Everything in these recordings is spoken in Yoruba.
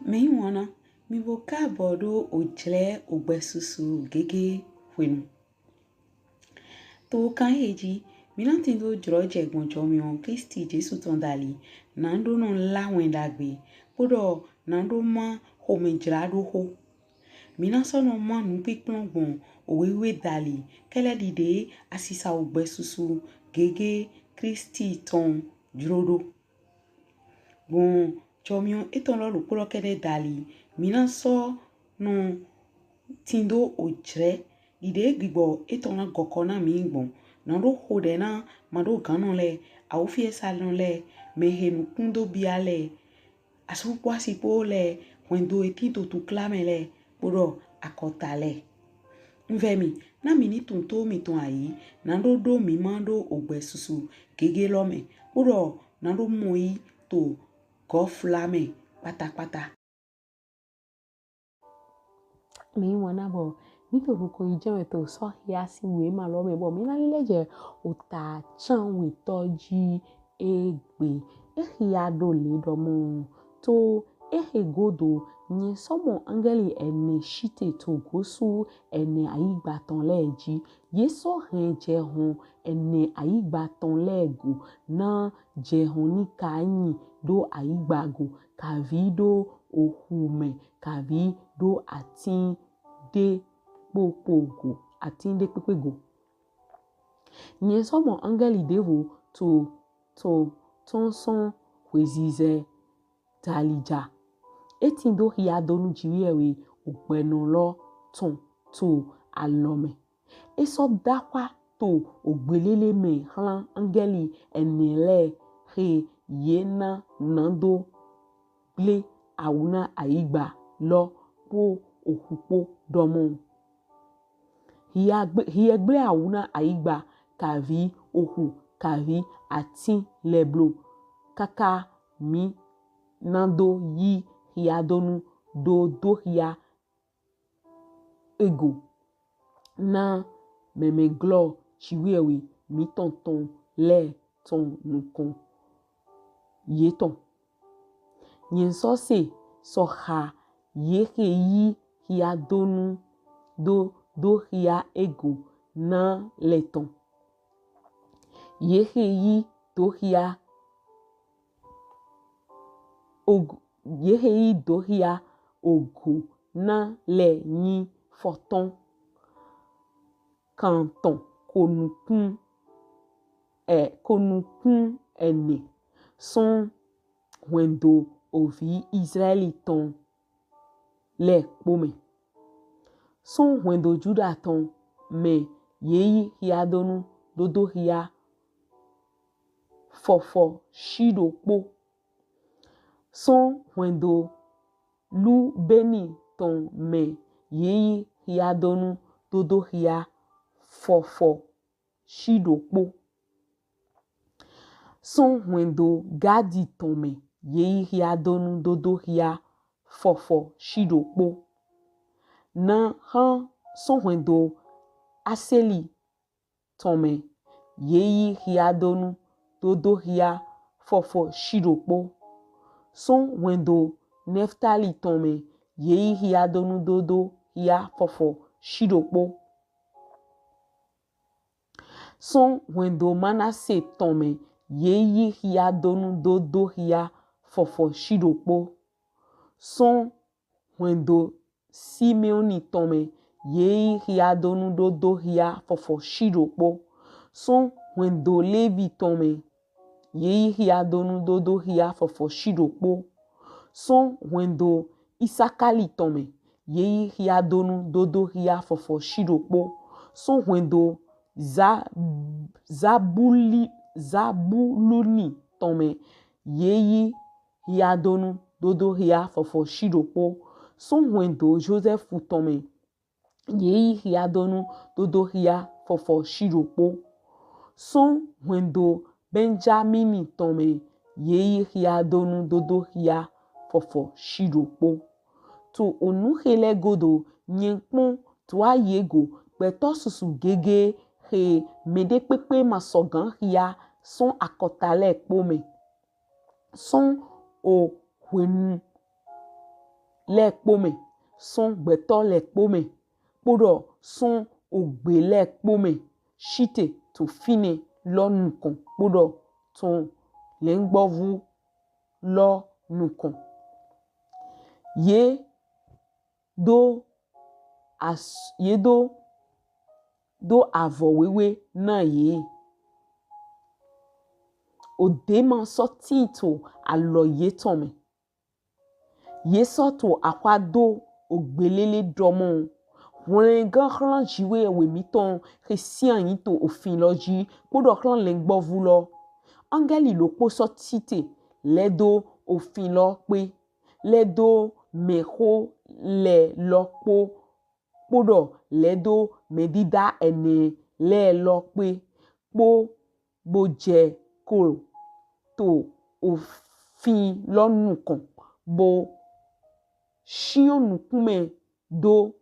Me wana mi boka bodo ojle ogbesusu gege wenu. To kan heji mi nan tindo droje gbonjo mi on Kristi Jesu tondali nando non lawen dagbe podo nando ma homenjrado ho. Mi nan sono ma nu pikplon bon owewe dali kele dide asisa ogbesusu gege Kristi ton drodo. Bon chomion eton lo polo kede dali mina so no tindo ojre ide gbibo eton na gokona mi gbon na do hode na mado ganon le awufie salon le mehenu kundo biale asu kwasi pole wendo etito tu klame le podo akota le Nvemi na mini tunto mi ton ayi na do mi mando ogbesusu gege lome podo na do moi to go flame pátápátá. Mi wana bo mi to ko ije to so ya si we ma lo me bo mi na leje o ta chan we toji egbe ya do le do mo to godo ni somo angeli ene shite to gosu ene aigba ton leji yeso hen je hon ene aigba ton lego na je hon ni kanyi do aigba go kavido ohume kavi do atin de popogo atin de pepego nye somo angeli devo to tonson kwezize talija etin do hiya donu jiwewe openu lo ton to alome eso dakwa to ogbelele me hlan angeli enele he yena nando ble awuna aigba lo po okupo domo hiya ble awuna aigba kavi oku kavi atin leblo kaka mi nando yi hiya donu do hiya ego na meme glo chiwewe mi tonton le ton nukon yeton nyen so se so ha ye yi hiya donu do hiya ego na leton ye yi do hiya ogo ye do hiya ogo na le yin foton kanton konukun ene son wendo ovi Israeliton le pome son wendo Judaton me yeyi hiya donu do hiya fofo shido po son wendo lu beni ton me yeyi hiya donu do hiya fofo shido po son wendo gadi ton me yeyi hiya donu do hiya fofo shido po na han son wendo aseli ton me yeyi hiya donu do hiya fofo shido po son wendo Neftali ton me yeyi hiya donu do hiya fofo shido po son wendo Manase ton me yeyi hiya donu do hiya fofo shido po son wendo Simeoni ton me yeyi hiya donu do hiya fofo shido po son wendo Levi ton me yeyi hiya donu do hiya fofo shido po son wendo Isakali ton me yeyi hiya donu do hiya fofo shido po son wendo Zabuluni ton me yeyi hiya donu do hiya fofo shido po son wendo Joseph ton me yeyi hiya donu do hiya fofo shido po son wendo Benjamini ton me yeyi hiya donu do hiya fofo shido po to onu hele godo nyenkpon to ayego beto susu gege he mede pepe masogan hiya son akotale pome son o hwenu le kpome son gbeto le kpome kpodo son ogbe le kpome shite to fine lo nukon kpodo ton le ngbovu lo nukon ye do avo wewe na ye ode ma so tito alo ye tome ye so to akwa do ogbelele domo won gan khlan jiwe we miton christian yin to ofin loji podo khlan le gbovu lo angeli lo po so tite le do ofin lo pe le do meho le lo po podo le do medida ene le lo pe po boje ko to ofin lo nukon bo shion nukume do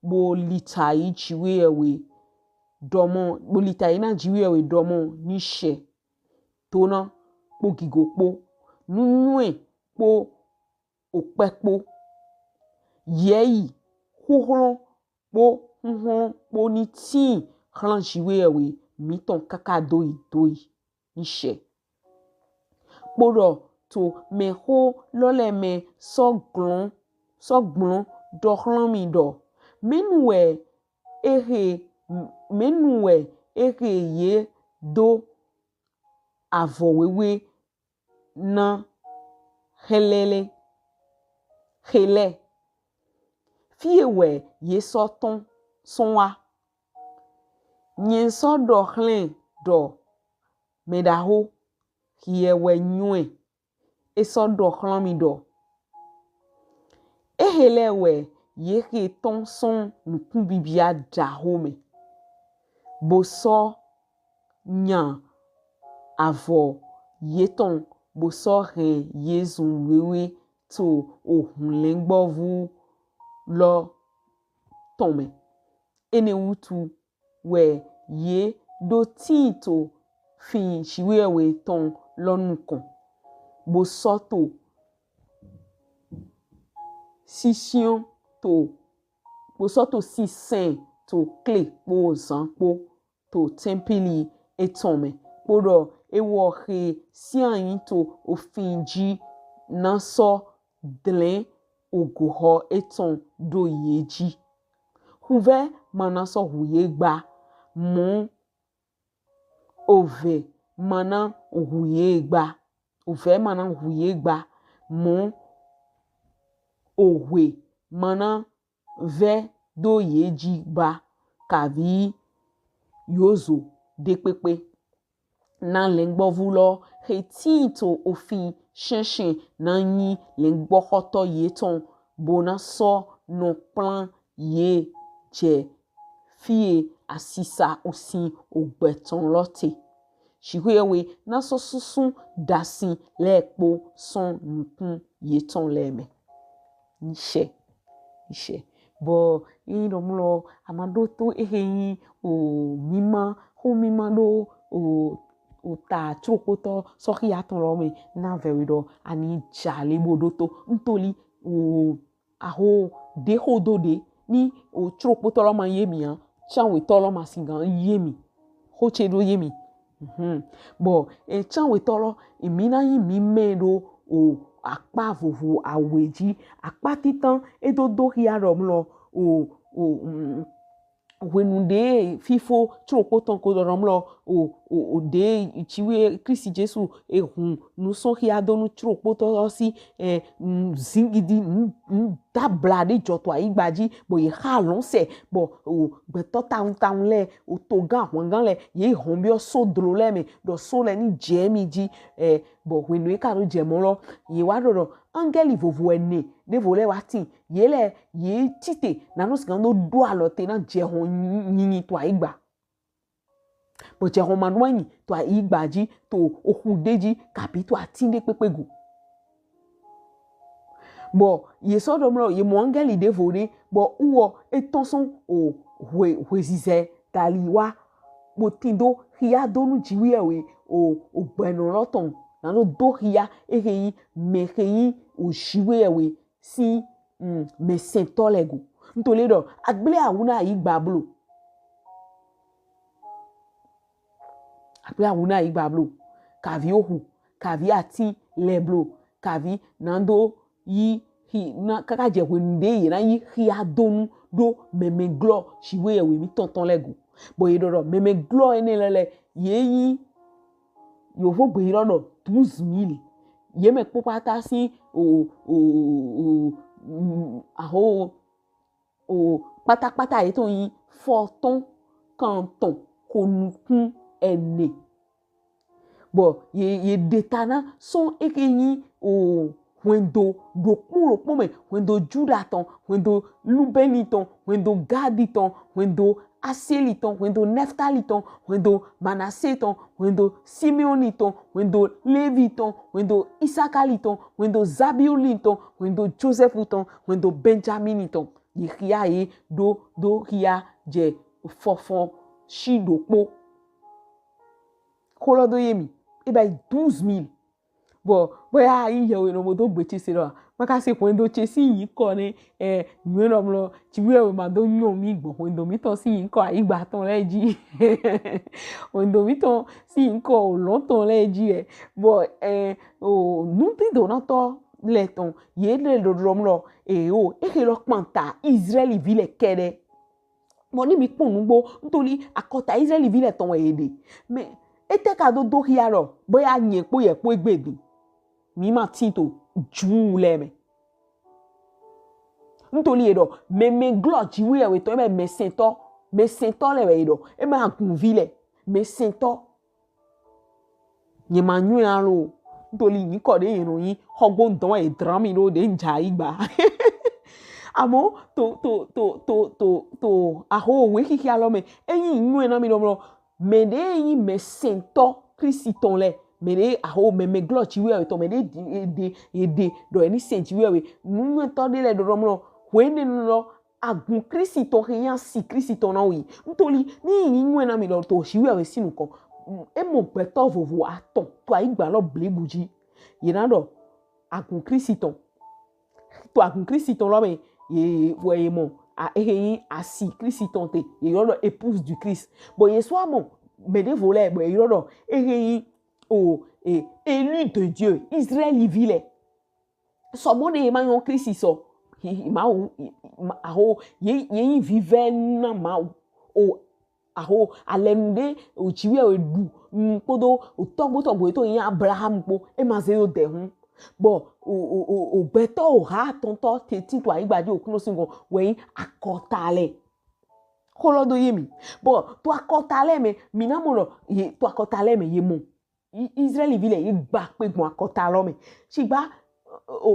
bo litai jiwe ewe domo bo litai na jiwe ewe domo ni she tona po gigopo nunue po opepo yeyi huhlo po ni ti khlan jiwe ewe miton kaka doi ni she poro to meho lole me soglon do khlan mi do menue ye do avo wewe na hele fiewe ye soton sonwa nyen so do khlen do medaho hiewe nyue eso do khlan mi do ehelewe ye ke ton son nukun bibia da home bo so nya avo yeton bo so he yezun wewe to ohun le ngbovu lo tome ene wutu we ye do ti to fin shiwe we ton lo nukon bo so to sision to bo so to sisen to kle po zan po to tempili etome podo ewo he sian to ofinji na so dlen ogoho eton do yeji huve mana so huye gba mon ove mana huye gba mon owe mana ve do yeji gba kavi yozo de pepe na lengbovu lo he ti to ofin shinshin na yin lengbohoto yeton bona so no plan ye je fie asisa osin ogbeton lote shiwewe na so susun dasin lepo son nukun yeton leme nishe bo yin domlo amado to eheyin o mima do o ta tropoto soki aton lo me na verido ani jale bodoto ntoli o aho de hodode ni o tropoto lo ma yemi an chanwe tolo ma singan yemi ho chedo yemi bo e chanwe tolo imina yin mi medo o akpa vovo aweji akpa titan edodo hiaromlo o wenunde fifo tropoton ko doromlo o de chiwe Kristi Jesu ehun nu so hiadonu tropoto si zingidi dabla de joto aigbaji bo ye halon se bo o gbeto taun le o togan wangan le ye hon bi o so dro le me do so le ni jemi ji bo wenu e karo jemolo ye wa do angeli vovo ene de vole wati ye tite na no skando do alote na je hon yinyin to aigba bo je hon manwanyi to aigba ji to ohudeji kapi to atinde pepegu bo ye so do mlo ye mo angeli de vole bo uwo etonson o hwezize taliwa bo tindo hiya donu jiwi ewe o gbenu loton na no do hiya eheyi meheyi o shiwe ewe si me sento lego ntole do agbele awuna igba blo agbele awuna igba blo kavi ohu kavi ati leblo kavi nando yi hi na kaka je wende yi na yi hi adonu do meme glo shiwe ewe mi tonton lego bo yi do meme glo ene lele yi yo fo gbe ro do 12,000 ye me popata si aho pátápátá yi ton yi forton kanton konukun ene bo ye detana son ekeyin wendo do kuro me wendo judaton wendo lubeniton wendo gaditon wendo aseliton wendo neftaliton wendo manaseton wendo simeoniton wendo leviton wendo isakaliton wendo zabiuliton wendo josephuton wendo benjaminiton yi ria ye do ria je fofon shidokpo kolodo yemi e by 12,000 bo ya yi yewe no modo gbeche se ro maka se kwendo che si yin ko ni nwe no mlo chiwe we ma do nyo mi gbo kwendo mi ton si yin ko igba ton leji kwendo mi ton si yin ko lo ton leji bo nu ti do na to le ton ye le do mlo ke lo panta Israeli vile kede mo ni mi pon nugbo ntori akota Israeli vile ton ede me ete ka do hiaro boya yin po ye po egbedun mi ma tinto ju leme ntoli edo me glo jiwe we to me sento le we edo e ma gun vile me sento ye ma nyu aro ntoli ni ko de yin yin hogbo ndon e drami ro de nja igba amo to aho we ki alo me eyin nyu na mi lo me de yin me sento Christon le mere aho me glo chiwe we to me de do eni sentiwe we nu to de le do mlo wene no agun Christon yan si Christon na wi ntoli ni nwe na mi lo to chiwe we sinu ko e mo beto vovo aton to igba lo blebuji yina do agun Christon to agun Christon lo me ye we mo asi Christon te ye lo épouse du Christ bo ye so mo me de voler bo ye lo élu de Dieu Israël vile so mo de ma yon Christ so ma aho ye vive na ma aho alemde o chiwe o du podo o togbo to yin Abraham po e ma se yo de hun bo o beto o ha tonto teti to aigbaji okun singo we akotale kolodo yemi bo to akotale me minamoro ye to akotale me ye mo Israeli vile yi gba pe gbon akota lo me sigba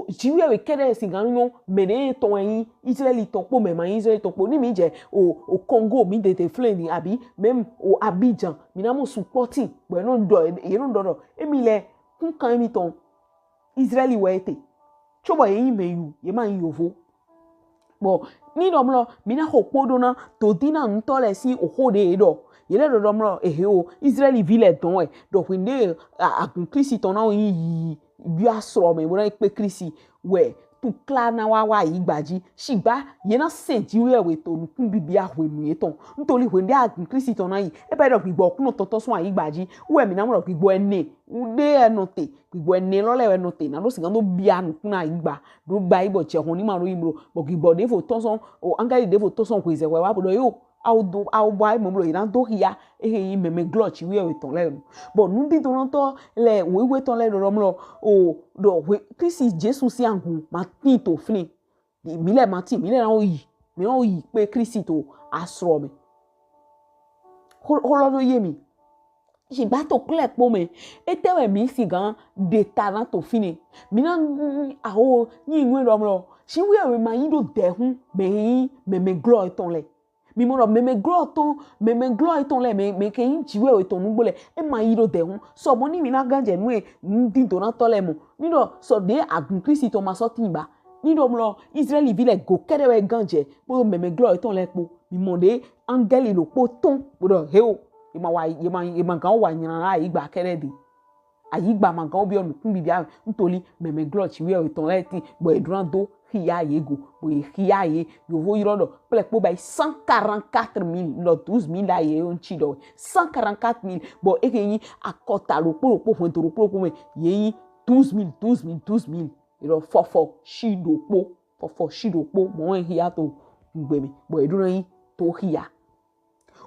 jiwe we kede singanu no mene ton yin Israeli ton po me ma Israeli ton po ni mi je o Congo mi de fleni abi même o Abidjan mi na mo supporting bo no do e no do emi le kun kan mi ton Israeli we ete chobo yin me yu ye ma yin yovo bo ni no mlo mi na ho podo na to dina ntole si o hode edo yele do mlo Israeli vile don do winde agun Christ on yi bi asro me wo na pe Christ we tu kla na wa igbaji sigba ye na senti we to nkun bibi ahwenu eton ntoli winde agun Christ on yi e be do gbigbo kun tonton so igbaji we mi na mo gbigbo ene ude enote gbigbo ene lo le enote na lo sigan do bi anu kun na igba do gba ibo che hon ni ma ro imro bo gbigbo de fo tonson o angali de fo tonson ko ize we wa bodo yo au boy mo lo ina do hia e me glo chi we ton le bo nu bi don to le we ton le do mlo o do we Christ Jesus si angun ma tin to fini mi le ma tin mi le na o yi pe Christ to asro me holo do yemi ji ba to kle po me etewe mi si gan de talent to fini mi na aho ni nwe do mlo si we ma yin do de hun me glo ton le mi mo ro me glo ton le me ke yin jiwe o ton ngbo le e ma yiro de hun so mo ni mi na ganje nu e ndi to na to le mo ni do so de agun Christ to ma so tin ba ni do mo Israeli vile go kere we ganje bo me glo ton le po mi mo de angeli lo po ton bo do he o e ma wa e ma kan wa yin ra igba kere de ayi gba magan obi onu kun bibia ntoli meme gloch we o ton leti bo edran do hiya yego bo hiya ye yo vo irodo ple po by 144,000 no 12,000 la ye on chi do 144,000 bo ekeyin akota lo po fun to po me ye 12,000 iro fofo shido po mo hiya to ngbe mi bo edran yin to hiya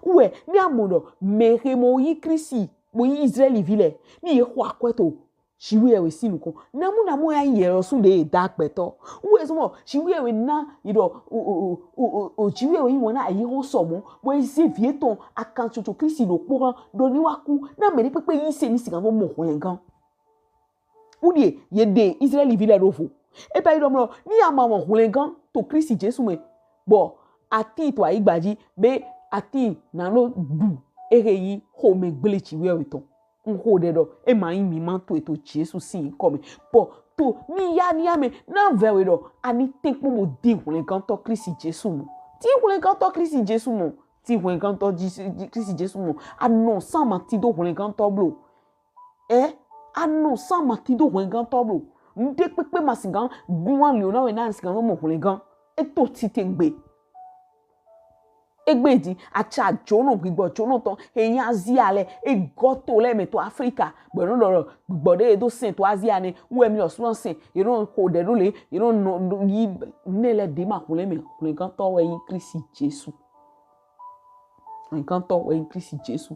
uwe ni amono meremo yi krisi bo yi Israeli vile ni ye kwa kweto shiwe we sinuko namu ya yero sun de da peto uwe so shiwe we na ido o shiwe we won na yi ho so mo bo ise vieton akan chocho krisi lo poran do ni waku na me ni pepe yi se ni sigan mo ho yen gan udie ye de Israeli vile rofo e pa ido mo ni ama mo ho len gan to krisi Jesu me bo ati to aigbaji be ati na lo du ereyi ho me gbelechi we weton nho de do e ma yin mi man to eto Jesu sin come po to ni ya me na vewe do ani tekpo mo di hun kan to Kristi Jesu mo ti hun kan to Kristi Jesu mo ti hun kan to Kristi Jesu mo anon san ma ti do hun kan to blo anon san ma ti do hun kan to blo nde pepe masingan gunwan leona we na singan mo hun kan eto ti tengbe egbeji acha jono gbigbo jono ton eyan Asia le egoto le me to Africa gbonu loro gbode do sin to Asia ni we mi osun sin iron ko de do le iron no yi nele de ma kun le me kun kan to we yin Kristi Jesu nkan to we yin Kristi Jesu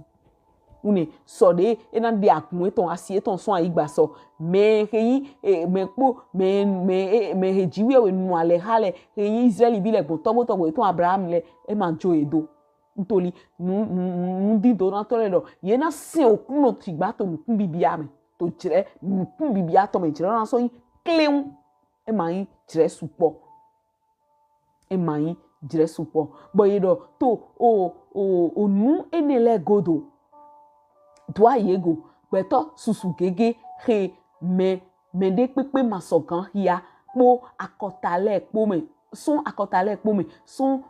une so de ena de akun ton asie ton so aigba so me heyin me po me hejiwe we nu ale hale heyin Israeli bi le gbon to ton Abraham le e ma jo edo ntoli nu di do na to le do ye na sin okun no tigba to nkun bibia me to jire nkun bibia to me jire na so yin kleun e ma yin jire supo bo ye do to o nu enele godo doa yego beto susu gege he me de pepe masogan hia po akotale po me son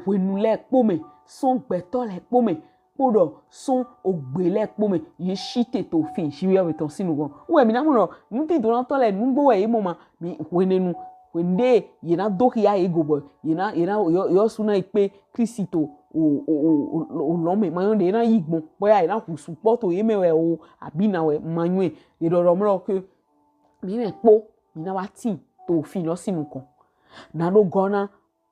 hwenule po me son beto le po me podo son ogbele po me ye shite to fin shiwe we ton sinu go we mi na mo no nti do na to le nugbo we mo ma mi hwenenu wende ye na do hia ego bo ye na yo suna ipe Kristo o lome mayon de na yigbon boya ina ku support o yemewe o abi na we manwe idoro mro ke mi me po mi na wati to fi lo sinu kan na no gona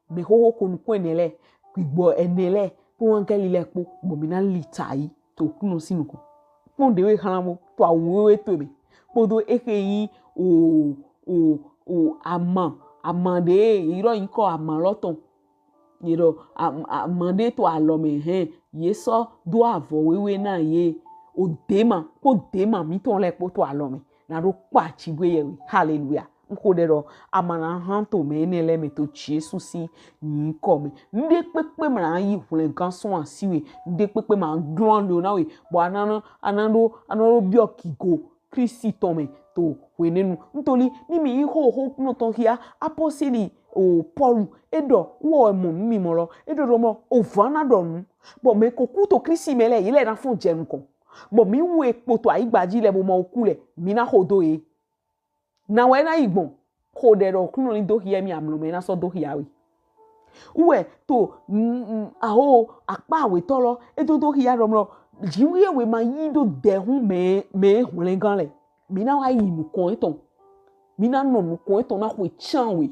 me ho ko nu enele gbigbo enele po won ke lile po bo mi na litai to kunu sinu kan pon de we hanamo to awon to me podo ekeyi o amande iro yin ko aman loton yero amande to alome ye so do avo wewe na ye o dema mi ton le po to alome na ro pa chigwe ye hallelujah nko de ro amana han to me ne le me to Jesu si yin ko me nde pepe mra yi hule gan so asiwe nde pepe ma glon lo na we bo anano biokigo Kristi to me to wenenu ntoli mimi yi ho no ton hia apostle o Paul edo wo mo mi mo lo edo do mo o vana donu bo me koku to Kristi mele ile na fun jenu kon bo mi wo epo to aigbaji le bo mo okule mi na hodo e na we na igbon ko de ro kunu ni do hia mi amlo me na so do hia we uwe to aho apa we to lo edo do hia ro mo jiwe we ma yi do de hun me hun le gan le mi na wa yi nu kon eton mi na no nu kon eton na ko chan we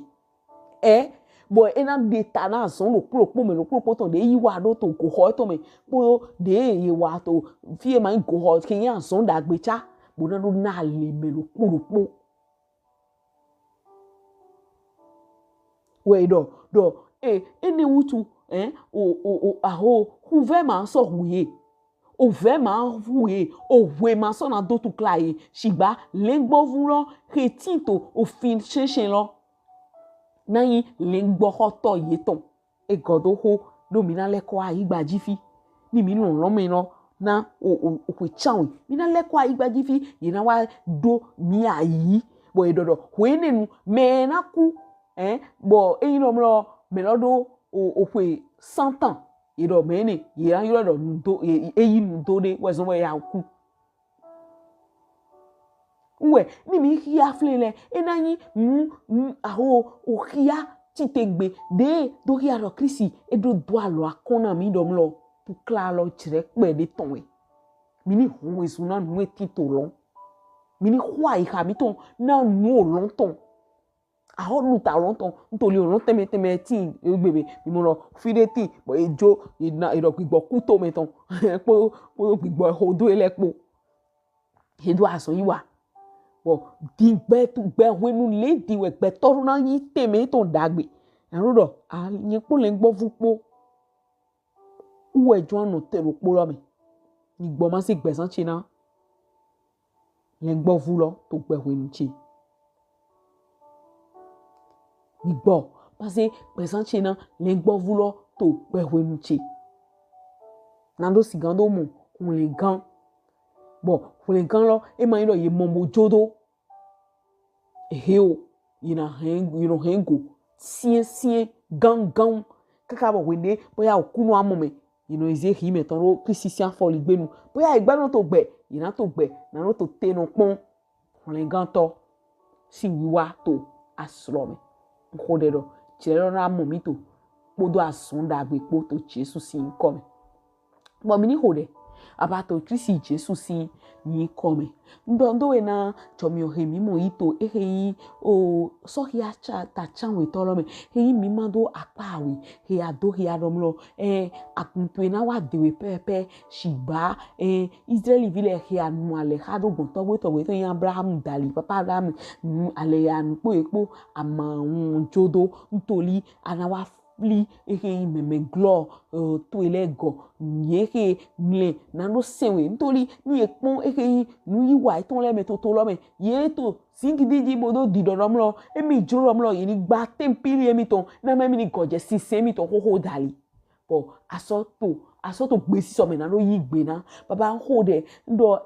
bo ena data na son lo pro ton de yi wa do to ko ho to me bo de yi wa to fi ma go ho ke yan son da gbe cha bo na do na le me lo pro we do ene wutu aho hu ve ma so huye o ve ma huye o we ma so na do tu klaye shigba lengbo vulo retito o fin chechen lo na yin lengbo hoto yeton e godo ho domina le ko aigbaji fi ni mi no lo me no na o kwe chanwe mi na le ko aigbaji fi ye na wa do mi ayi bo e dodo hwenenu me na ku bo e no mlo me lo do o kwe 100 ans ye do me ni ye an yo do ndo e yi ndo de we so we ya ku ouais ni mi hia flele enanyi aho o hia titegbe de do hia ro Kristi e do do alo akona mi dom lo pour kla lo tire pe de ton we mi ni ho esu na nu etito lo mi ni hwa iha mi ton na nu longton aho lu ta longton ntoli o teme tin egbebe mi mo ro fireti bo ejo ina iro gbigbo ku to me ton po gbigbo hodo elepo edo aso yiwa bo digbe tu gbe wenu le diwe gbe toru na yi teme ton dagbe arudo a yin po le gbo fupo uwe jo anu te ro po lo mi igbo ma se gbesan china le gbo fu lo to gbe wenu chi igbo ma se gbesan china le gbo fu lo to gbe wenu chi nando sigando mo kun le gan bo kun le gan lo e ma yin lo ye momo jodo eheo yina hengo sie gang kaka bo wende boya okunu amome eze hime ton ro Christian foli gbenu boya igbanu to gbe yina to gbe na ro to tenu pon le gan to si wiwa to asro me nkode do chero na momi to podo asun da gbe po to Jesu si nko me bo mi ni hode abato Kristi Jesu si ni come ndo we na chomi o hemi mo ito ehe o so hia cha ta chan we tolo me he mi mando apawe he ado he adomlo akuntu na wa dewe pepe shiba Israeli vile he anu ale hado gbon to we to yan Abraham dali papa Abraham ale anu po epo ama jodo ntoli anawa li ehe meme glo to elego yeke mle na no sewe ntoli ni ekpon ehe nu yiwa iton le me to lo me ye to singidi bodo didorom lo emi jorom lo yini gba tempili emi ton na me mi ni goje sise mi ton ho dali bo asoto gbe si so me na no yi gbe na baba ho de ndo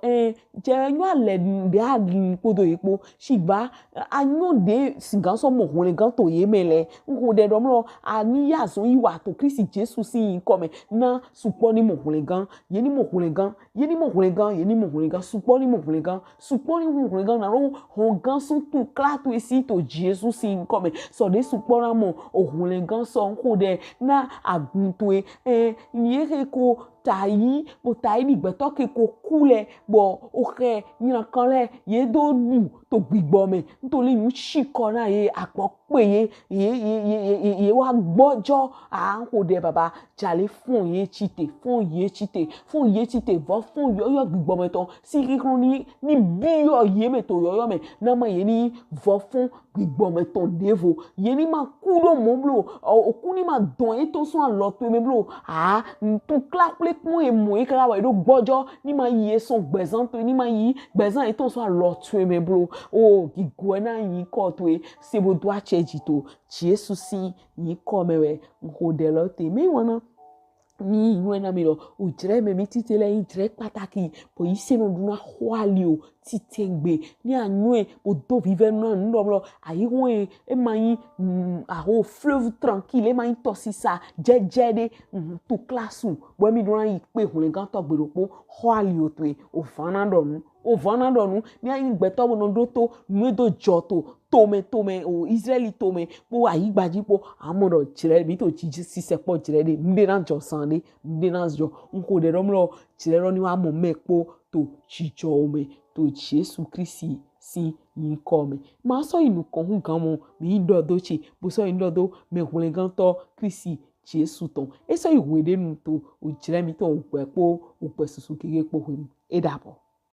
je nyu ale de adi podo epo shiba anyu de singan so mo hun le gan to ye mele ho de dom lo ani ya so yiwa to Kristi Jesu si come na supo ni mo hun le gan ye ni mo hun le gan ye ni mo hun le gan ye ni mo hun le gan supo ni mo hun le gan supo ni mo hun le gan na ro ho gan so tu kla to esi to Jesu si come so de supo na mo o hun le gan so ho de na aguntu ye ko tayi bo tayi ni gbeto ke ko kule bo oke nyina kan le ye do nu to gbigbo me ntoli nu shiko na ye apope ye wa gbojo a ko de baba jale fun ye chite vo fun yo gbigbo me ton si kikun ni biyo ye me to yo me na ma ye ni vo fun gbigbo me ton devo ye ni ma kudo mo blo okuni ma don e to so an lo to me blo tu clap mo e mo e kra wa do gbojo ni ma yi son gbezan to ni ma yi gbezan e to so lo tu me bro gigo na yin ko to e se bo do a cheji to Jesu si yin ko me we ko de lo te me wona mi inú ena mi lo o jere me mi titele yin jere pataki po ise no duna hwali o titengbe ni anu e o do vive no ndo lo ayi won e mayin aho fleuve tranquille e mayin tosisa jejede to classe bo mi duna yi pe hun le gan to gberopo hwali o to e o vana donu ni ayin gbeto bo no do to nu do joto tome o Israeli tome po ayi gbaji po amodo jire bi to ji sise po jire de nde na jo sande nde na jo nko de romlo jire ro ni wa mo mepo to chijo ome to Jesu Kristi si yin come ma so inu kan hun gan mo mi ndo do chi bo so ndo do me hun gan to Kristi Jesu ton e so iwe de nu to o jire mi to o gbe po o gbe susu kege po hun e dabo.